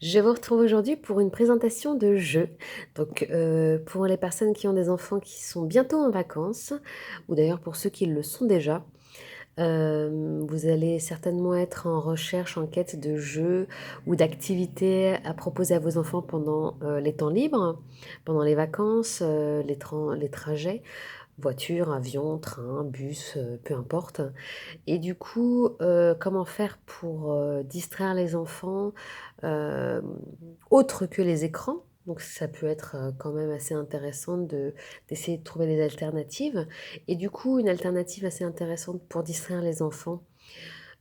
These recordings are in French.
Je vous retrouve aujourd'hui pour une présentation de jeu. Pour les personnes qui ont des enfants qui sont bientôt en vacances, ou d'ailleurs pour ceux qui le sont déjà, vous allez certainement être en recherche, en quête de jeux ou d'activités à proposer à vos enfants pendant, les temps libres, pendant les vacances, les trajets, voiture, avion, train, bus, peu importe. Et du coup, comment faire pour, distraire les enfants, autre que les écrans? Donc ça peut être, quand même assez intéressant d'essayer de trouver des alternatives. Et du coup, une alternative assez intéressante pour distraire les enfants,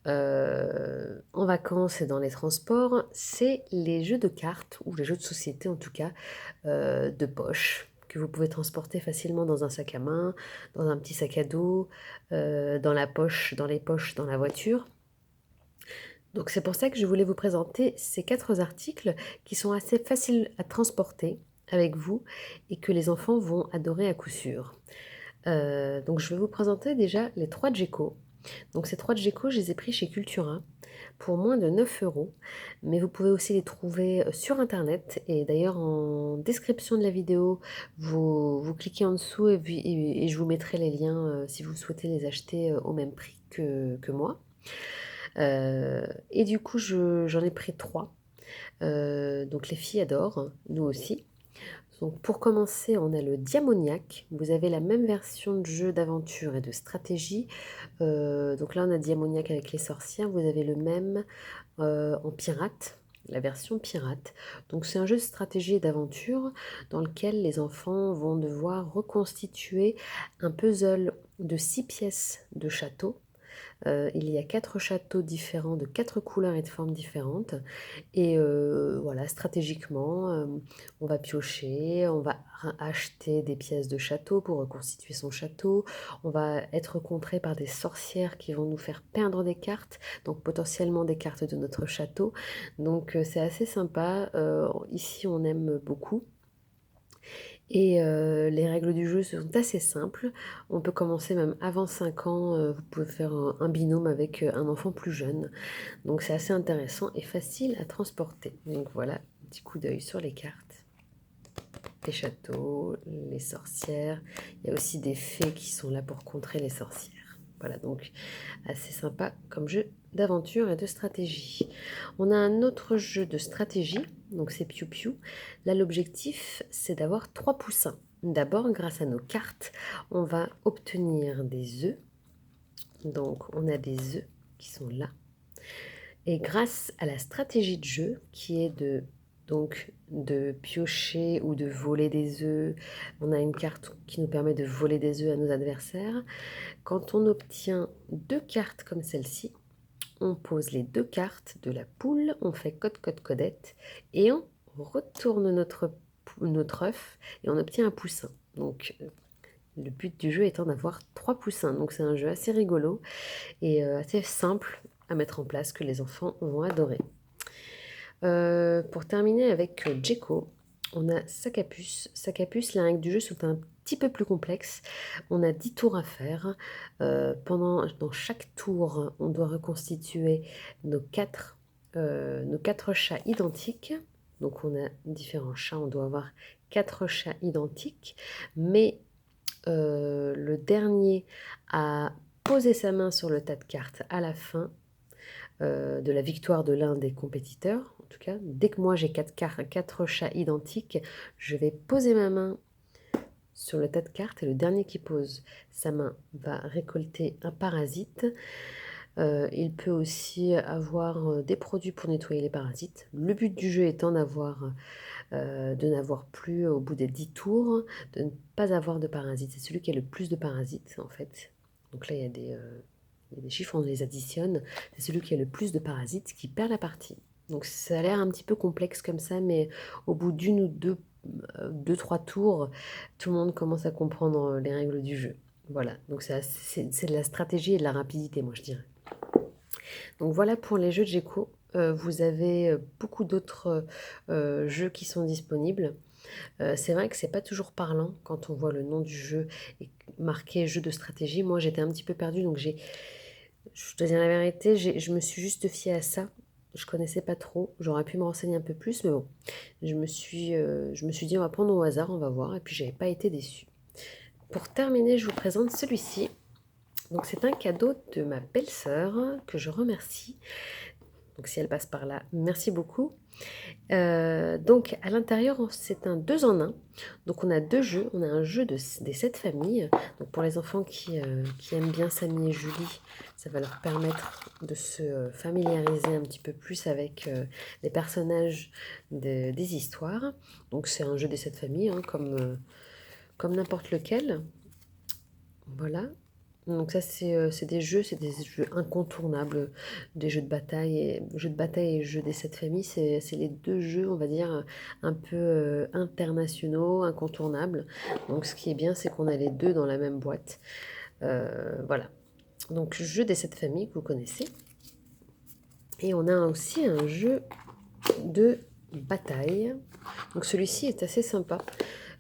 en vacances et dans les transports, c'est les jeux de cartes ou les jeux de société en tout cas, de poche que vous pouvez transporter facilement dans un sac à main, dans un petit sac à dos, dans la poche dans les poches dans la voiture. Donc c'est pour ça que je voulais vous présenter ces 4 articles qui sont assez faciles à transporter avec vous et que les enfants vont adorer à coup sûr. Donc je vais vous présenter déjà les 3 Geco. Donc ces 3 Geco, je les ai pris chez Cultura pour moins de 9 €, mais vous pouvez aussi les trouver, sur internet et d'ailleurs en description de la vidéo, vous cliquez en dessous et je vous mettrai les liens, si vous souhaitez les acheter, au même prix que moi. Et du coup, j'en ai pris 3. Donc les filles adorent, nous aussi. Donc pour commencer, on a le Diamoniac. Vous avez la même version de jeu d'aventure et de stratégie. Donc là, on a Diamoniac avec les sorcières. Vous avez le même en pirate, la version pirate. Donc c'est un jeu de stratégie et d'aventure dans lequel les enfants vont devoir reconstituer un puzzle de 6 pièces de château. Il y a 4 châteaux différents de 4 couleurs et de formes différentes et voilà, stratégiquement, on va piocher, on va acheter des pièces de château pour reconstituer son château. On va être contré par des sorcières qui vont nous faire peindre des cartes, donc potentiellement des cartes de notre château. Donc c'est assez sympa, ici on aime beaucoup. Et les règles du jeu sont assez simples. On peut commencer même avant 5 ans, vous pouvez faire un binôme avec, un enfant plus jeune. Donc c'est assez intéressant et facile à transporter. Donc voilà, un petit coup d'œil sur les cartes, les châteaux, les sorcières. Il y a aussi des fées qui sont là pour contrer les sorcières. Voilà, donc assez sympa comme jeu d'aventure et de stratégie. On a un autre jeu de stratégie, donc c'est Piu Piu. Là, l'objectif, c'est d'avoir 3 poussins. D'abord, grâce à nos cartes, on va obtenir des œufs. Donc, on a des œufs qui sont là. Et grâce à la stratégie de jeu, qui est de piocher ou de voler des œufs, on a une carte qui nous permet de voler des œufs à nos adversaires. Quand on obtient 2 cartes comme celle-ci, on pose les 2 cartes de la poule, on fait code, code, codette, et on retourne notre œuf et on obtient un poussin. Donc, le but du jeu étant d'avoir 3 poussins. Donc, c'est un jeu assez rigolo et assez simple à mettre en place que les enfants vont adorer. Pour terminer avec Djeko, on a Sac à puce. Sac à puce, les règles du jeu sont un petit peu plus complexes. On a 10 tours à faire. Dans chaque tour, on doit reconstituer nos quatre chats identiques. Donc on a différents chats, on doit avoir 4 chats identiques. Mais le dernier a posé sa main sur le tas de cartes à la fin de la victoire de l'un des compétiteurs. En tout cas, dès que moi j'ai 4 chats identiques, je vais poser ma main sur le tas de cartes et le dernier qui pose sa main va récolter un parasite. Il peut aussi avoir des produits pour nettoyer les parasites. Le but du jeu étant de n'avoir plus au bout des 10 tours, de ne pas avoir de parasites. C'est celui qui a le plus de parasites en fait. Donc là, il y a des chiffres, on les additionne. C'est celui qui a le plus de parasites qui perd la partie. Donc ça a l'air un petit peu complexe comme ça, mais au bout d'une ou deux, trois tours, tout le monde commence à comprendre les règles du jeu. Voilà, donc c'est de la stratégie et de la rapidité, moi je dirais. Donc voilà pour les jeux de Geco. Vous avez beaucoup d'autres jeux qui sont disponibles. C'est vrai que c'est pas toujours parlant quand on voit le nom du jeu et marqué jeu de stratégie. Moi, j'étais un petit peu perdue, donc je te dis la vérité, je me suis juste fiée à ça. Je connaissais pas trop, j'aurais pu me renseigner un peu plus, mais bon, je me suis dit on va prendre au hasard, on va voir, et puis j'avais pas été déçue. Pour terminer, je vous présente celui-ci. Donc c'est un cadeau de ma belle-sœur que je remercie. Donc si elle passe par là, merci beaucoup. Donc à l'intérieur, c'est un 2 en un. Donc on a deux jeux. On a un jeu des 7 familles. Donc pour les enfants qui aiment bien Samy et Julie, ça va leur permettre de se familiariser un petit peu plus avec les personnages des histoires. Donc c'est un jeu des 7 familles, hein, comme n'importe lequel. Voilà. Donc ça, c'est des jeux incontournables, des jeux de bataille et jeux des 7 familles, c'est les deux jeux, on va dire, un peu internationaux, incontournables. Donc ce qui est bien, c'est qu'on a les deux dans la même boîte. Voilà. Donc jeu des 7 familles que vous connaissez. Et on a aussi un jeu de bataille. Donc celui-ci est assez sympa.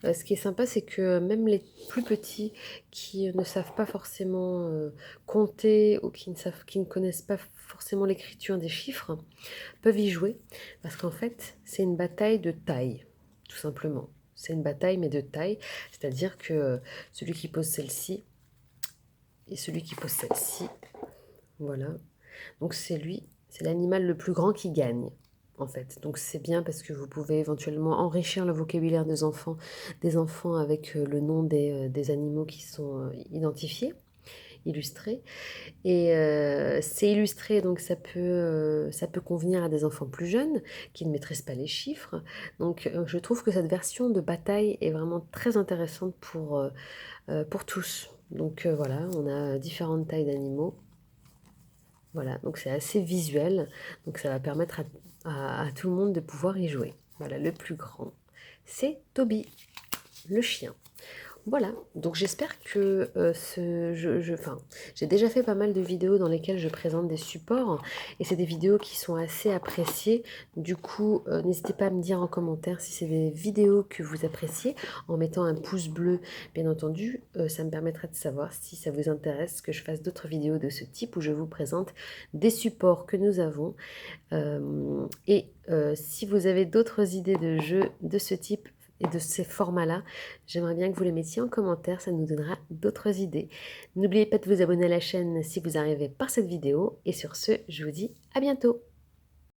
Ce qui est sympa, c'est que même les plus petits qui ne savent pas forcément compter ou qui ne connaissent pas forcément l'écriture des chiffres peuvent y jouer parce qu'en fait, c'est une bataille de taille, tout simplement. C'est une bataille mais de taille, c'est-à-dire que celui qui pose celle-ci et celui qui pose celle-ci, voilà. Donc c'est l'animal le plus grand qui gagne, en fait. Donc c'est bien parce que vous pouvez éventuellement enrichir le vocabulaire des enfants avec le nom des animaux qui sont identifiés, illustrés. Et c'est illustré, donc ça peut convenir à des enfants plus jeunes qui ne maîtrisent pas les chiffres. Donc je trouve que cette version de bataille est vraiment très intéressante pour tous. Donc voilà, on a différentes tailles d'animaux. Voilà, donc c'est assez visuel, donc ça va permettre à tout le monde de pouvoir y jouer. Voilà, le plus grand, c'est Toby, le chien. Voilà, donc j'espère que enfin, j'ai déjà fait pas mal de vidéos dans lesquelles je présente des supports et c'est des vidéos qui sont assez appréciées. Du coup, n'hésitez pas à me dire en commentaire si c'est des vidéos que vous appréciez en mettant un pouce bleu, bien entendu. Ça me permettra de savoir si ça vous intéresse que je fasse d'autres vidéos de ce type où je vous présente des supports que nous avons. Si vous avez d'autres idées de jeux de ce type, et de ces formats-là, j'aimerais bien que vous les mettiez en commentaire, ça nous donnera d'autres idées. N'oubliez pas de vous abonner à la chaîne si vous arrivez par cette vidéo. Et sur ce, je vous dis à bientôt.